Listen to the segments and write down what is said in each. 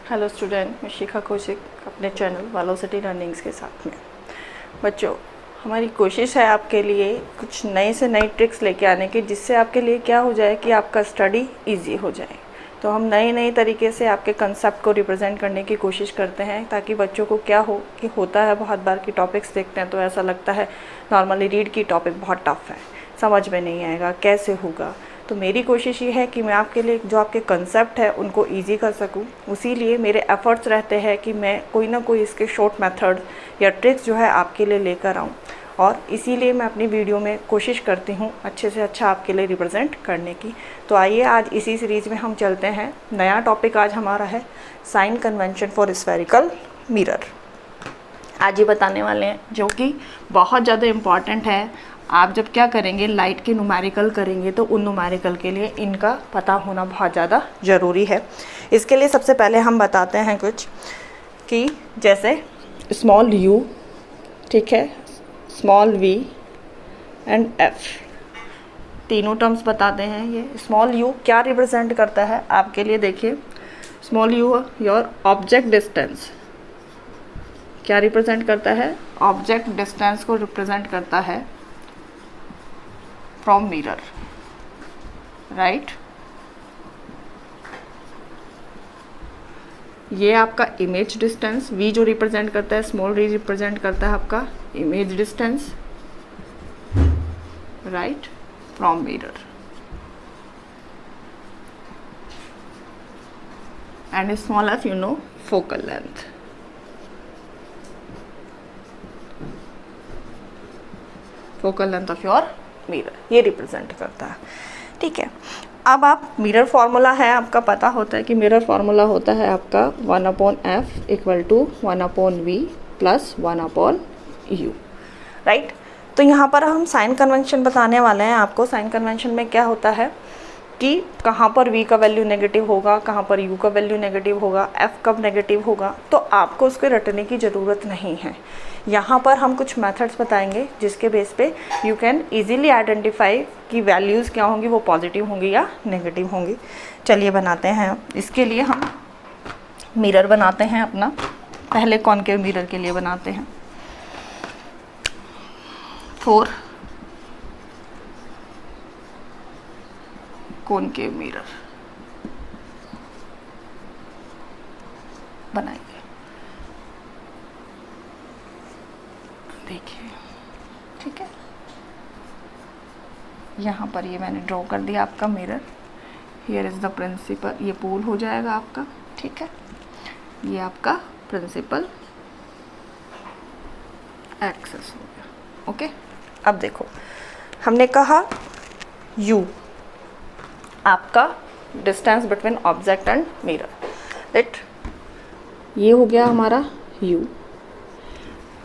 Hello student, मैं शिखा कौशिक अपने channel velocity learnings के साथ में। बच्चों, हमारी कोशिश है आपके लिए कुछ नए से नई ट्रिक्स लेके आने की, जिससे आपके लिए क्या हो जाए कि आपका स्टडी इजी हो जाए। तो हम नए तरीके से आपके कंसेप्ट को रिप्रेजेंट करने की कोशिश करते हैं, ताकि बच्चों को क्या हो कि होता है बहुत बार की टॉपिक्स देखते हैं तो ऐसा लगता है नॉर्मली रीड की टॉपिक बहुत टफ है, समझ में नहीं आएगा, कैसे होगा। तो मेरी कोशिश ये है कि मैं आपके लिए जो आपके कंसेप्ट है उनको इजी कर सकूं। उसी लिए मेरे एफ़र्ट्स रहते हैं कि मैं कोई ना कोई इसके शॉर्ट मेथड या ट्रिक्स जो है आपके लिए लेकर आऊं, और इसीलिए मैं अपनी वीडियो में कोशिश करती हूं अच्छे से अच्छा आपके लिए रिप्रेजेंट करने की। तो आइए आज इसी सीरीज़ में हम चलते हैं। नया टॉपिक आज हमारा है sign convention for spherical mirror. आज ये बताने वाले हैं जो कि बहुत ज़्यादा इम्पॉर्टेंट है। आप जब क्या करेंगे, लाइट के न्यूमेरिकल करेंगे, तो उन न्यूमेरिकल के लिए इनका पता होना बहुत ज़्यादा ज़रूरी है। इसके लिए सबसे पहले हम बताते हैं कुछ कि जैसे स्मॉल u, ठीक है, स्मॉल v एंड f, तीनों टर्म्स बताते हैं। ये स्मॉल u क्या रिप्रेजेंट करता है आपके लिए, देखिए small u your object distance क्या रिप्रेजेंट करता है, ऑब्जेक्ट डिस्टेंस को रिप्रेजेंट करता है फ्रॉम मिरर, राइट। ये आपका इमेज डिस्टेंस, v जो रिप्रेजेंट करता है, स्मॉल v रिप्रेजेंट करता है आपका image distance, right, from mirror. And small f, you know, focal length. Focal length of your mirror ये रिप्रेजेंट करता है, ठीक है। अब आप मिरर फार्मूला है आपका पता होता है कि मिरर फार्मूला होता है आपका 1/f = 1/v + 1/u, राइट। तो यहाँ पर हम साइन कन्वेंशन बताने वाले हैं आपको। साइन कन्वेंशन में क्या होता है कि कहाँ पर v का वैल्यू नेगेटिव होगा, कहाँ पर u का वैल्यू नेगेटिव होगा, f कब नेगेटिव होगा, तो आपको उसको रटने की ज़रूरत नहीं है। यहाँ पर हम कुछ मेथड्स बताएंगे जिसके बेस पे यू कैन इजीली आइडेंटिफाई कि वैल्यूज़ क्या होंगी, वो पॉजिटिव होंगी या नेगेटिव होंगी। चलिए बनाते हैं। इसके लिए हम मिरर बनाते हैं अपना। पहले कॉनकेव मिरर के लिए बनाते हैं 4 कॉनकेव मिरर बनाएंगे। देखिए, ठीक है, यहाँ पर ये मैंने ड्रॉ कर दिया आपका mirror. Here is the principal, ये पोल हो जाएगा आपका, ठीक है। ये आपका प्रिंसिपल एक्सेस हो गया, ओके। अब देखो, हमने कहा u आपका distance between object and mirror, that ये हो गया हमारा u,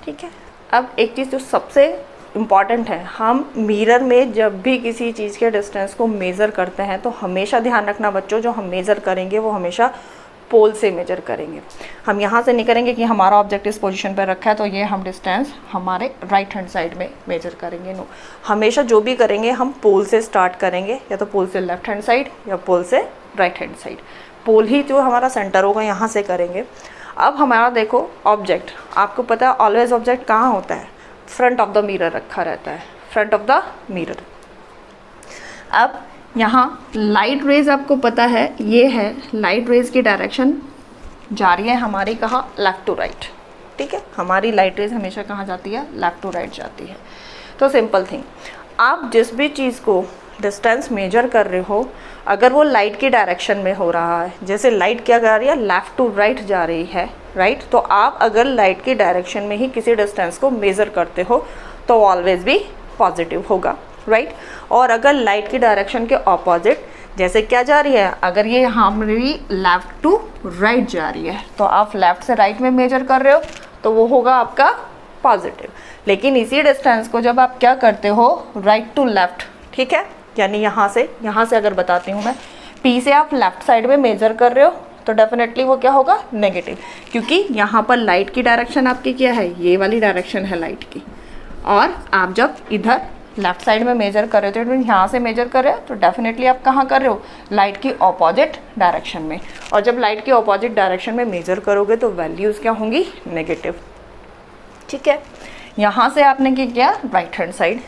ठीक है। अब एक चीज़ जो सबसे इम्पॉर्टेंट है, हम मिरर में जब भी किसी चीज़ के डिस्टेंस को मेज़र करते हैं तो हमेशा ध्यान रखना बच्चों, जो हम मेज़र करेंगे वो हमेशा पोल से मेजर करेंगे। हम यहाँ से नहीं करेंगे कि हमारा ऑब्जेक्ट इस पोजीशन पर रखा है तो ये हम डिस्टेंस हमारे राइट हैंड साइड में मेजर करेंगे। नो, हमेशा जो भी करेंगे हम पोल से स्टार्ट करेंगे, या तो पोल से लेफ्ट हैंड साइड या पोल से राइट हैंड साइड। पोल ही जो हमारा सेंटर होगा यहाँ से करेंगे। अब हमारा देखो ऑब्जेक्ट, आपको पता है ऑलवेज ऑब्जेक्ट कहाँ होता है, फ्रंट ऑफ द मिरर रखा रहता है, फ्रंट ऑफ द मिरर। अब यहाँ लाइट रेज आपको पता है, ये है लाइट रेज की डायरेक्शन जा रही है हमारी कहाँ, लेफ़्ट टू राइट, ठीक है। हमारी लाइट रेज हमेशा कहाँ जाती है, लेफ़्ट टू राइट जाती है। तो सिंपल थिंग, आप जिस भी चीज़ को डिस्टेंस मेजर कर रहे हो, अगर वो लाइट की डायरेक्शन में हो रहा है, जैसे लाइट क्या जा रही है, लेफ़्ट टू राइट जा रही है, राइट। तो आप अगर लाइट की डायरेक्शन में ही किसी डिस्टेंस को मेज़र करते हो तो ऑलवेज भी पॉजिटिव होगा, राइट। और अगर लाइट की डायरेक्शन के ऑपोजिट, जैसे क्या जा रही है, अगर ये हमारी लेफ़्ट टू राइट जा रही है तो आप लेफ़्ट से राइट में मेजर कर रहे हो तो वो होगा आपका पॉजिटिव। लेकिन इसी डिस्टेंस को जब आप क्या करते हो, राइट टू लेफ़्ट, ठीक है, यानी यहाँ से अगर बताती हूँ मैं, P से आप लेफ़्ट साइड में मेजर कर रहे हो तो डेफिनेटली वो क्या होगा, नेगेटिव, क्योंकि यहाँ पर लाइट की डायरेक्शन आपकी क्या है, ये वाली डायरेक्शन है लाइट की। और आप जब इधर लेफ्ट साइड में मेजर कर रहे हो, तो यहाँ से मेजर कर रहे हो तो डेफिनेटली आप कहाँ कर रहे हो, लाइट की ऑपोजिट डायरेक्शन में। और जब लाइट की ऑपोजिट डायरेक्शन में मेजर करोगे तो वैल्यूज़ क्या होंगी, नेगेटिव। ठीक है, यहाँ से आपने क्या किया, राइट हैंड साइड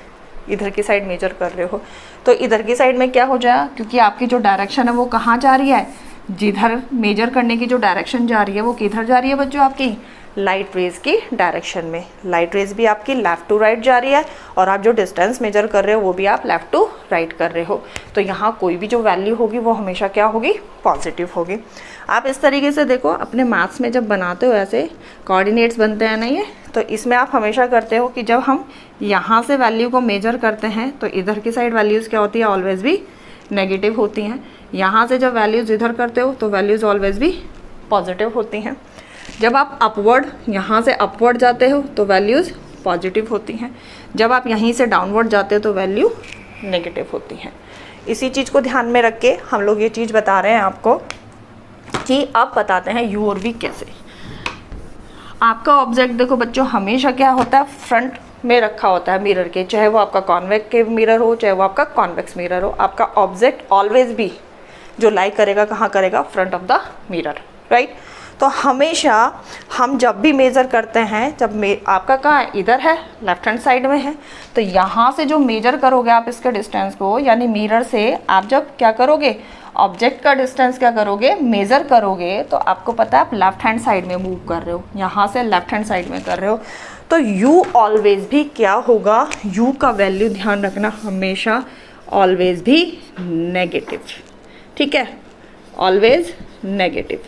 इधर की साइड मेजर कर रहे हो, तो इधर की साइड में क्या हो जाएगा, क्योंकि आपकी जो डायरेक्शन है वो कहाँ जा रही है, जिधर मेजर करने की जो डायरेक्शन जा रही है वो किधर जा रही है बच्चों, आपकी लाइट रेज की डायरेक्शन में। लाइट रेज भी आपकी लेफ़्ट टू राइट जा रही है और आप जो डिस्टेंस मेजर कर रहे हो वो भी आप लेफ़्ट टू राइट कर रहे हो। तो यहाँ कोई भी जो वैल्यू होगी वो हमेशा क्या होगी, पॉजिटिव होगी। आप इस तरीके से देखो, अपने मैथ्स में जब बनाते हो ऐसे कोऑर्डिनेट्स बनते हैं ना ये, तो इसमें आप हमेशा करते हो कि जब हम यहाँ से वैल्यू को मेजर करते हैं तो इधर की साइड वैल्यूज़ क्या होती है, ऑलवेज़ भी नेगेटिव होती हैं। यहाँ से जब वैल्यूज़ इधर करते हो तो वैल्यूज़ ऑलवेज़ भी पॉजिटिव होती हैं। जब आप अपवर्ड, यहाँ से अपवर्ड जाते हो तो वैल्यूज़ पॉजिटिव होती हैं। जब आप यहीं से डाउनवर्ड जाते हो तो वैल्यू नेगेटिव होती हैं। इसी चीज़ को ध्यान में रख के हम लोग ये चीज़ बता रहे हैं आपको कि अब बताते हैं यू और वी कैसे। आपका ऑब्जेक्ट देखो बच्चों हमेशा क्या होता है, फ्रंट में रखा होता है मिरर के, चाहे वो आपका कॉन्वेक्स मिरर हो चाहे वो आपका कॉन्वेक्स मिरर हो। आपका ऑब्जेक्ट ऑलवेज भी जो लाई करेगा कहाँ करेगा, front of the mirror, right. तो हमेशा हम जब भी मेज़र करते हैं, जब आपका कहाँ है, इधर है, लेफ्ट हैंड साइड में है, तो यहाँ से जो मेजर करोगे आप इसके डिस्टेंस को, यानी मिरर से आप जब क्या करोगे, ऑब्जेक्ट का डिस्टेंस क्या करोगे, मेज़र करोगे, तो आपको पता है आप लेफ्ट हैंड साइड में मूव कर रहे हो, यहाँ से लेफ्ट हैंड साइड में कर रहे हो, तो u ऑलवेज भी क्या होगा, u का वैल्यू ध्यान रखना हमेशा ऑलवेज भी नेगेटिव। ठीक है, ऑलवेज नेगेटिव,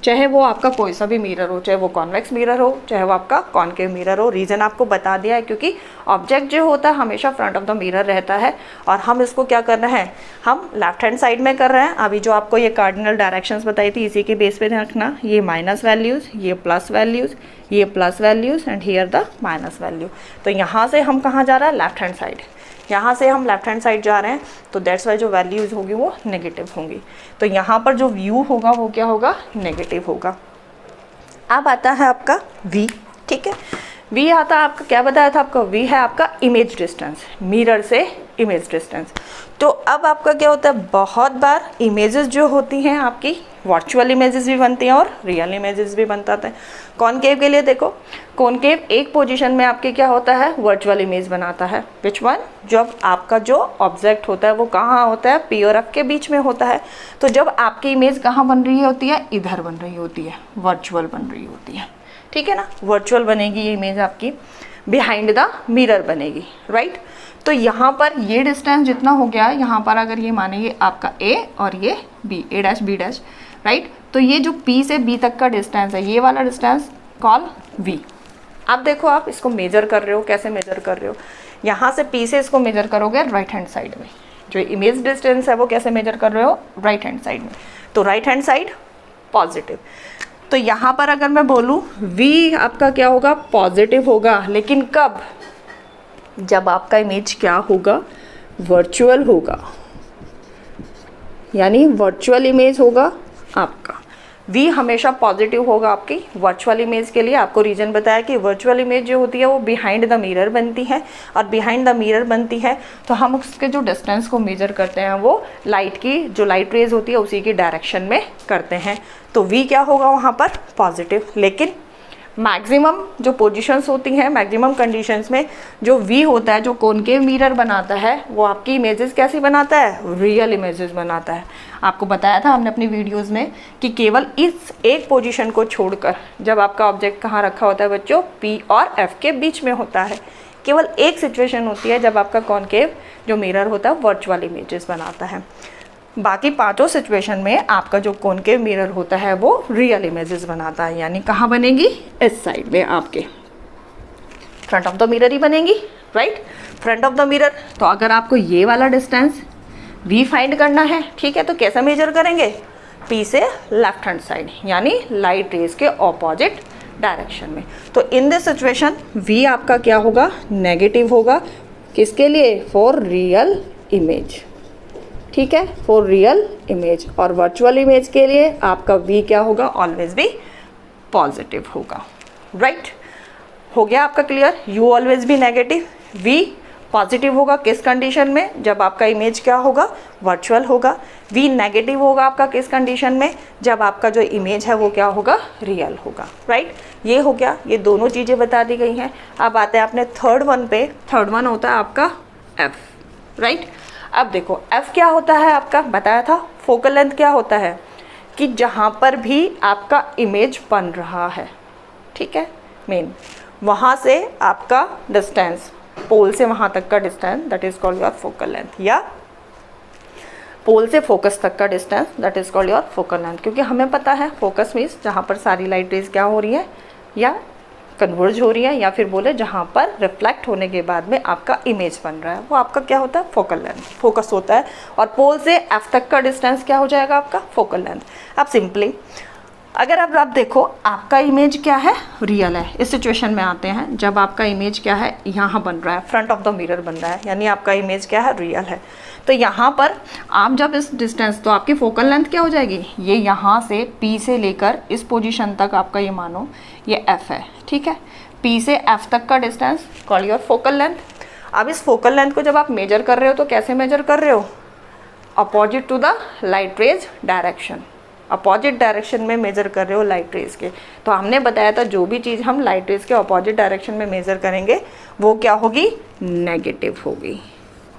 चाहे वो आपका कोई सा भी मिरर हो, चाहे वो कॉन्वेक्स मिरर हो चाहे वो आपका कॉनकेव मिरर हो। रीज़न आपको बता दिया है क्योंकि ऑब्जेक्ट जो होता है हमेशा फ्रंट ऑफ द मिरर रहता है और हम इसको क्या कर रहे हैं, हम लेफ्ट हैंड साइड में कर रहे हैं। अभी जो आपको ये कार्डिनल डायरेक्शंस बताई थी इसी के बेस पे ध्यान रखना, ये माइनस वैल्यूज़, ये प्लस वैल्यूज़, ये plus values and here the minus value. तो यहाँ से हम कहाँ जा रहा है, लेफ्ट हैंड साइड, यहाँ से हम लेफ्ट हैंड साइड जा रहे हैं, तो दैट्स वाई जो वैल्यूज़ होगी वो नेगेटिव होंगी। तो यहाँ पर जो व्यू होगा वो क्या होगा, नेगेटिव होगा। अब आता है आपका v, ठीक है। v आता है आपका, क्या बताया था आपको, v है आपका इमेज डिस्टेंस, मिरर से इमेज डिस्टेंस। तो अब आपका क्या होता है, बहुत बार इमेजेस जो होती हैं आपकी वर्चुअल इमेजेस भी बनती हैं और रियल इमेजेस भी बनता है। कॉनकेव के लिए देखो, कॉनकेव एक पोजीशन में आपके क्या होता है, वर्चुअल इमेज बनाता है। विच वन, जब आपका जो ऑब्जेक्ट होता है वो कहाँ होता है, पी और एफ के बीच में होता है। तो जब आपकी इमेज कहाँ बन रही होती है, इधर बन रही होती है, वर्चुअल बन रही होती है, ठीक है ना। वर्चुअल बनेगी ये इमेज आपकी, बिहाइंड द मिरर बनेगी, राइट। तो यहाँ पर ये डिस्टेंस जितना हो गया, यहाँ पर अगर ये माने ये आपका a और ये b, a dash b dash, right. तो ये जो p से b तक का डिस्टेंस है, ये वाला डिस्टेंस कॉल v। अब देखो आप इसको मेजर कर रहे हो, कैसे मेजर कर रहे हो, यहाँ से p से इसको मेजर करोगे राइट हैंड साइड में, जो इमेज डिस्टेंस है वो कैसे मेजर कर रहे हो, राइट हैंड साइड में। तो राइट हैंड साइड पॉजिटिव। तो यहाँ पर अगर मैं बोलूँ v आपका क्या होगा, पॉजिटिव होगा, लेकिन कब, जब आपका इमेज क्या होगा, वर्चुअल होगा, यानी वर्चुअल इमेज होगा आपका। v हमेशा पॉजिटिव होगा आपकी वर्चुअल इमेज के लिए। आपको रीजन बताया कि वर्चुअल इमेज जो होती है वो बिहाइंड द मिरर बनती है, और बिहाइंड द मिरर बनती है तो हम उसके जो डिस्टेंस को मेजर करते हैं वो लाइट की, जो लाइट रेज होती है उसी की डायरेक्शन में करते हैं। तो v क्या होगा वहाँ पर, पॉजिटिव। लेकिन मैक्सिमम जो पोजीशंस होती हैं, मैक्सिमम कंडीशंस में जो v होता है, जो कॉनकेव मिरर बनाता है, वो आपकी इमेजेस कैसी बनाता है, रियल इमेजेस बनाता है। आपको बताया था हमने अपनी वीडियोस में कि केवल इस एक पोजीशन को छोड़कर, जब आपका ऑब्जेक्ट कहाँ रखा होता है बच्चों, p और f के बीच में होता है, केवल एक सिचुएशन होती है जब आपका कॉनकेव जो मिरर होता है वर्चुअल इमेजेस बनाता है। बाकी पांचों सिचुएशन में आपका जो कॉनकेव मिरर होता है वो रियल इमेजेस बनाता है। यानी कहाँ बनेगी, इस साइड में, आपके फ्रंट ऑफ द मिरर ही बनेगी, right, front of the mirror. तो अगर आपको ये वाला डिस्टेंस v फाइंड करना है, ठीक है, तो कैसा मेजर करेंगे, p से लेफ्ट हैंड साइड, यानी लाइट रेज के ऑपोजिट डायरेक्शन में। तो इन दिस सिचुएशन v आपका क्या होगा, नेगेटिव होगा। किसके लिए, फॉर रियल इमेज, ठीक है, फॉर रियल इमेज। और वर्चुअल इमेज के लिए आपका v क्या होगा, ऑलवेज भी पॉजिटिव होगा, राइट। हो गया आपका क्लियर, u ऑलवेज भी नेगेटिव, v पॉजिटिव होगा किस कंडीशन में, जब आपका इमेज क्या होगा, वर्चुअल होगा। V नेगेटिव होगा आपका किस कंडीशन में, जब आपका जो इमेज है वो क्या होगा, रियल होगा, राइट। ये हो गया, ये दोनों चीज़ें बता दी गई हैं। अब आते हैं अपने थर्ड वन पे। थर्ड वन होता है आपका F, राइट। अब देखो F क्या होता है आपका, बताया था फोकल लेंथ क्या होता है कि जहाँ पर भी आपका इमेज बन रहा है, ठीक है, मेन वहाँ से आपका डिस्टेंस, पोल से वहाँ तक का distance, that is called your focal length, या पोल से फोकस तक का distance, that is called your focal length. क्योंकि हमें पता है फोकस मीन्स जहाँ पर सारी लाइट रेज क्या हो रही है, या कन्वर्ज हो रही है, या फिर बोले जहाँ पर रिफ्लेक्ट होने के बाद में आपका इमेज बन रहा है, वो आपका क्या होता है, फोकल लेंथ, फोकस होता है। और पोल से एफ तक का डिस्टेंस क्या हो जाएगा आपका, फोकल लेंथ। अब सिंपली अगर अब आप देखो आपका इमेज क्या है, रियल है। इस सिचुएशन में आते हैं जब आपका इमेज क्या है, यहाँ बन रहा है, फ्रंट ऑफ द मिरर बन रहा है, यानी आपका इमेज क्या है, रियल है। तो यहाँ पर आप जब इस डिस्टेंस, तो आपकी फोकल लेंथ क्या हो जाएगी, ये यहाँ से P से लेकर इस पोजीशन तक आपका ये मानो ये F है, ठीक है। P से F तक का distance call your focal length. अब इस फोकल लेंथ को जब आप मेजर कर रहे हो तो कैसे मेजर कर रहे हो, opposite to the light rays direction, opposite direction में मेजर कर रहे हो लाइट रेज के। तो हमने बताया था जो भी चीज़ हम लाइट रेज के अपोजिट डायरेक्शन में मेजर करेंगे वो क्या होगी, नेगेटिव होगी,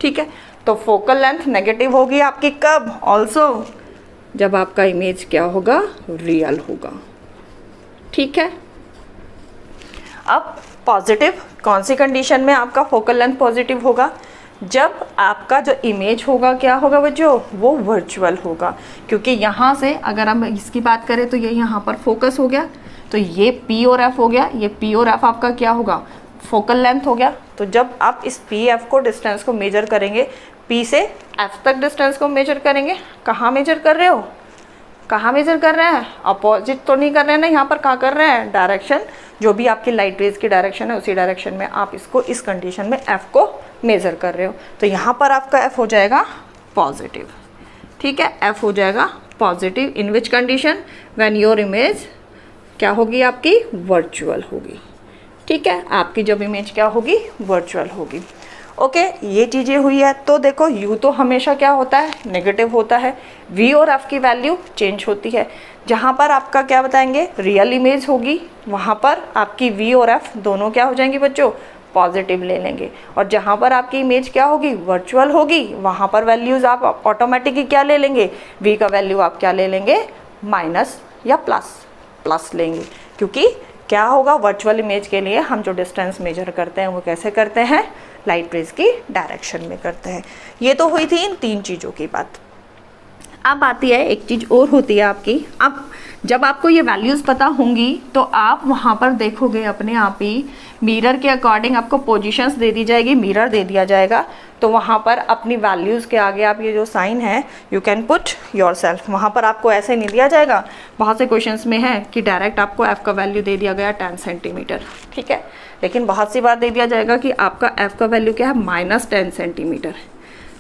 ठीक है। तो फोकल लेंथ नेगेटिव होगी आपकी कब, ऑल्सो जब आपका इमेज क्या होगा, रियल होगा, ठीक है। अब पॉजिटिव कौन सी कंडीशन में आपका फोकल लेंथ पॉजिटिव होगा, जब आपका जो इमेज होगा क्या होगा बच्चों, वो वर्चुअल होगा। क्योंकि यहाँ से अगर हम इसकी बात करें तो ये यहाँ पर फोकस हो गया, तो ये P और F हो गया, ये P और F आपका क्या होगा, फोकल लेंथ हो गया। तो जब आप इस P F को डिस्टेंस को मेजर करेंगे, P से F तक डिस्टेंस को मेजर करेंगे, कहाँ मेजर कर रहे हो, कहाँ मेजर कर रहे हैं, अपोजिट तो नहीं कर रहे हैं ना, यहाँ पर कहाँ कर रहे हैं, डायरेक्शन, जो भी आपकी लाइट रेज की डायरेक्शन है उसी डायरेक्शन में आप इसको इस कंडीशन में F को मेज़र कर रहे हो। तो यहाँ पर आपका F हो जाएगा पॉजिटिव, ठीक है, F हो जाएगा positive in which condition, when your image क्या होगी आपकी, वर्चुअल होगी, ठीक है। आपकी जब इमेज क्या होगी, वर्चुअल होगी, ओके। ये चीज़ें हुई है। तो देखो U तो हमेशा क्या होता है, नेगेटिव होता है। V और F की वैल्यू चेंज होती है। जहाँ पर आपका क्या बताएंगे, रियल इमेज होगी, वहाँ पर आपकी V और F दोनों क्या हो जाएंगी बच्चों, पॉजिटिव ले लेंगे। और जहाँ पर आपकी इमेज क्या होगी, वर्चुअल होगी, वहाँ पर वैल्यूज़ आप ऑटोमेटिकली क्या ले लेंगे, V का वैल्यू आप क्या ले लेंगे, माइनस या प्लस लेंगे। क्योंकि क्या होगा, वर्चुअल इमेज के लिए हम जो डिस्टेंस मेजर करते हैं वो कैसे करते हैं, लाइट रेज की डायरेक्शन में करते हैं। ये तो हुई थी इन तीन चीज़ों की बात। अब आती है एक चीज़ और होती है आपकी, अब जब आपको ये वैल्यूज़ पता होंगी तो आप वहाँ पर देखोगे अपने आप ही मिरर के अकॉर्डिंग आपको पोजीशंस दे दी जाएगी, मिरर दे दिया जाएगा, तो वहाँ पर अपनी वैल्यूज़ के आगे आप ये जो साइन है you can put your self, वहाँ पर आपको ऐसे नहीं दिया जाएगा। बहुत से क्वेश्चंस में है कि डायरेक्ट आपको F का वैल्यू दे दिया गया 10 सेंटीमीटर, ठीक है, लेकिन बहुत सी बार दे दिया जाएगा कि आपका F का वैल्यू क्या है, -10 सेंटीमीटर।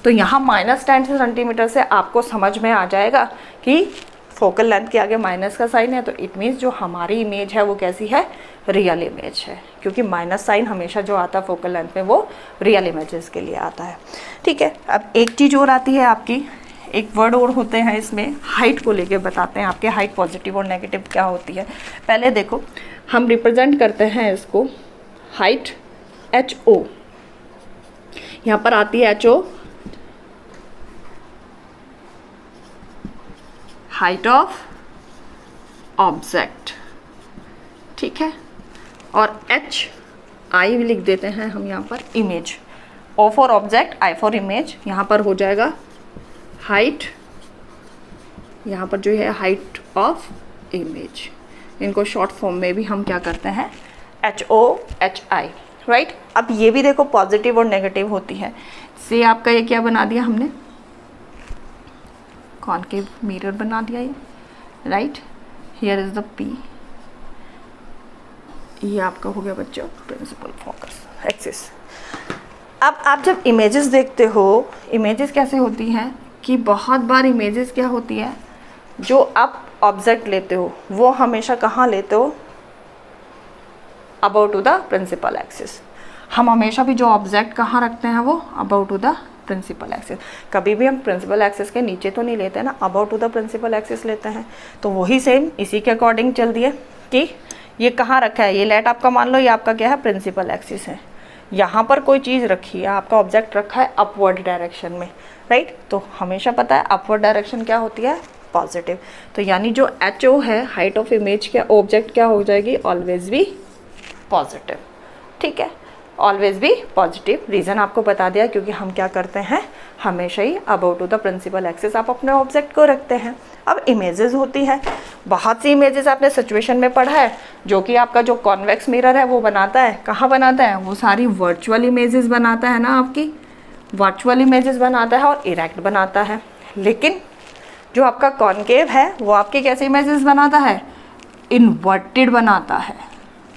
तो यहाँ -10 सेंटीमीटर से आपको समझ में आ जाएगा कि फोकल लेंथ के आगे माइनस का साइन है, तो इट मीन्स जो हमारी इमेज है वो कैसी है, रियल इमेज है। क्योंकि माइनस साइन हमेशा जो आता है फोकल लेंथ में वो रियल इमेजेस के लिए आता है, ठीक है। अब एक चीज़ और आती है आपकी, एक वर्ड और होते हैं इसमें, हाइट को लेके बताते हैं आपके हाइट पॉजिटिव और नेगेटिव क्या होती है। पहले देखो हम रिप्रेजेंट करते हैं इसको हाइट HO, यहाँ पर आती है HO, हाइट ऑफ ऑब्जेक्ट, ठीक है, और HI भी लिख देते हैं हम यहाँ पर, image. O for object, I for image, यहाँ पर हो जाएगा हाइट, यहाँ पर जो है हाइट ऑफ इमेज। इनको शॉर्ट फॉर्म में भी हम क्या करते हैं, HO HI, राइट। अब ये भी देखो पॉजिटिव और नेगेटिव होती है। से आपका ये क्या बना दिया हमने, कॉनकेव मिरर बना दिया ये, right. Here is the P, ये आपका हो गया बच्चों प्रिंसिपल फोकस एक्सिस। अब आप जब इमेजेस देखते हो, इमेजेस कैसे होती हैं कि बहुत बार इमेजेस क्या होती है, जो आप ऑब्जेक्ट लेते हो वो हमेशा कहाँ लेते हो, about to the principal axis. हम हमेशा भी जो ऑब्जेक्ट कहाँ रखते हैं वो about to the principal axis. कभी भी हम प्रिंसिपल एक्सिस के नीचे तो नहीं लेते ना, about to the principal axis लेते हैं। तो वही सेम इसी के अकॉर्डिंग चल दिए कि ये कहाँ रखा है, ये लेट आपका मान लो ये आपका क्या है, प्रिंसिपल एक्सिस है। यहाँ पर कोई चीज़ रखी है, आपका ऑब्जेक्ट रखा है अपवर्ड डायरेक्शन में, राइट। तो हमेशा पता है अपवर्ड डायरेक्शन क्या होती है, पॉजिटिव। तो यानी जो HO है, हाइट ऑफ इमेज के ऑब्जेक्ट क्या हो जाएगी, ऑलवेज भी पॉजिटिव। ठीक है, ऑलवेज भी पॉजिटिव। रीज़न आपको बता दिया क्योंकि हम क्या करते हैं, हमेशा ही about to the principal axis आप अपने ऑब्जेक्ट को रखते हैं। अब इमेजेस होती है, बहुत सी इमेजेस आपने सिचुएशन में पढ़ा है, जो कि आपका जो कॉन्वेक्स मिरर है वो बनाता है, कहाँ बनाता है, वो सारी वर्चुअल इमेजेस बनाता है ना, आपकी वर्चुअल इमेजेस बनाता है और इरेक्ट बनाता है। लेकिन जो आपका कॉनकेव है वो आपकी कैसे इमेजेस बनाता है, इन्वर्टेड बनाता है।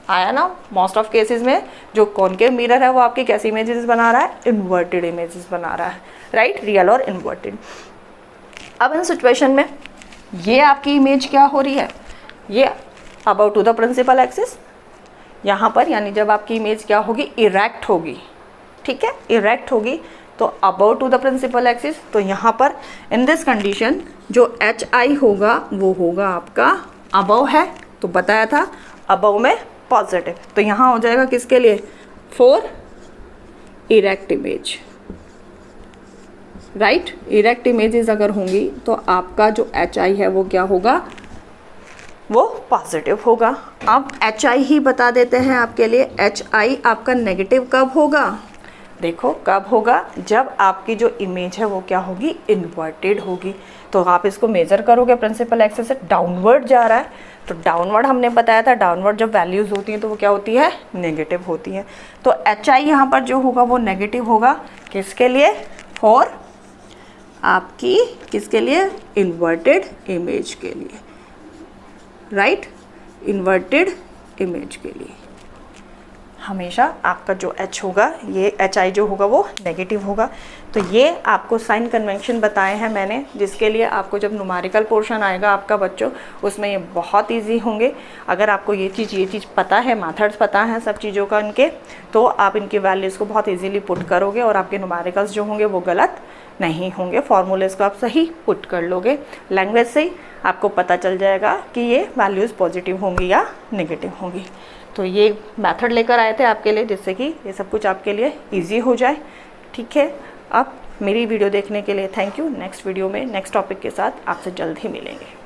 आया ना, मोस्ट ऑफ केसेस में जो कॉनकेव मिरर है वो आपकी कैसी इमेजेस बना रहा है, इन्वर्टेड इमेजेस बना रहा है, राइट, रियल और इन्वर्टेड। अब इन सिचुएशन में ये आपकी इमेज क्या हो रही है, ये about to the principal axis यहाँ पर, यानी जब आपकी इमेज क्या होगी, इरेक्ट होगी। ठीक है, इरेक्ट होगी तो about to the principal axis. तो यहाँ पर इन दिस कंडीशन जो HI होगा वो होगा आपका अबव है, तो बताया था अबव में पॉजिटिव। तो यहाँ हो जाएगा किसके लिए, for erect image, right. Erect images अगर होंगी तो आपका जो HI है वो क्या होगा, वो पॉजिटिव होगा। अब HI ही बता देते हैं आपके लिए, HI आपका नेगेटिव कब होगा, देखो कब होगा, जब आपकी जो इमेज है वो क्या होगी, इन्वर्टेड होगी। तो आप इसको मेजर करोगे, प्रिंसिपल एक्सिस से डाउनवर्ड जा रहा है, तो डाउनवर्ड हमने बताया था, डाउनवर्ड जब वैल्यूज़ होती हैं तो वो क्या होती है, नेगेटिव होती है। तो HI यहाँ पर जो होगा वो नेगेटिव होगा, किसके लिए, फॉर आपकी किसके लिए, इन्वर्टेड इमेज के लिए, राइट, इन्वर्टेड इमेज के लिए। हमेशा आपका जो H होगा, ये HI जो होगा वो नेगेटिव होगा। तो ये आपको साइन कन्वेंशन बताए हैं मैंने, जिसके लिए आपको जब न्यूमेरिकल पोर्शन आएगा आपका बच्चों, उसमें ये बहुत इजी होंगे। अगर आपको ये चीज़ पता है, मेथड्स पता है सब चीज़ों का इनके, तो आप इनकी वैल्यूज़ को बहुत इजीली पुट करोगे और आपके न्यूमेरिकल्स जो होंगे वो गलत नहीं होंगे। फॉर्मूलेस को आप सही पुट कर लोगे, लैंग्वेज से ही आपको पता चल जाएगा कि ये वैल्यूज़ पॉजिटिव होंगी या नेगेटिव होंगी। तो ये मेथड लेकर आए थे आपके लिए, जिससे कि ये सब कुछ आपके लिए इजी हो जाए। ठीक है, अब मेरी वीडियो देखने के लिए थैंक यू। नेक्स्ट वीडियो में नेक्स्ट टॉपिक के साथ आपसे जल्द ही मिलेंगे।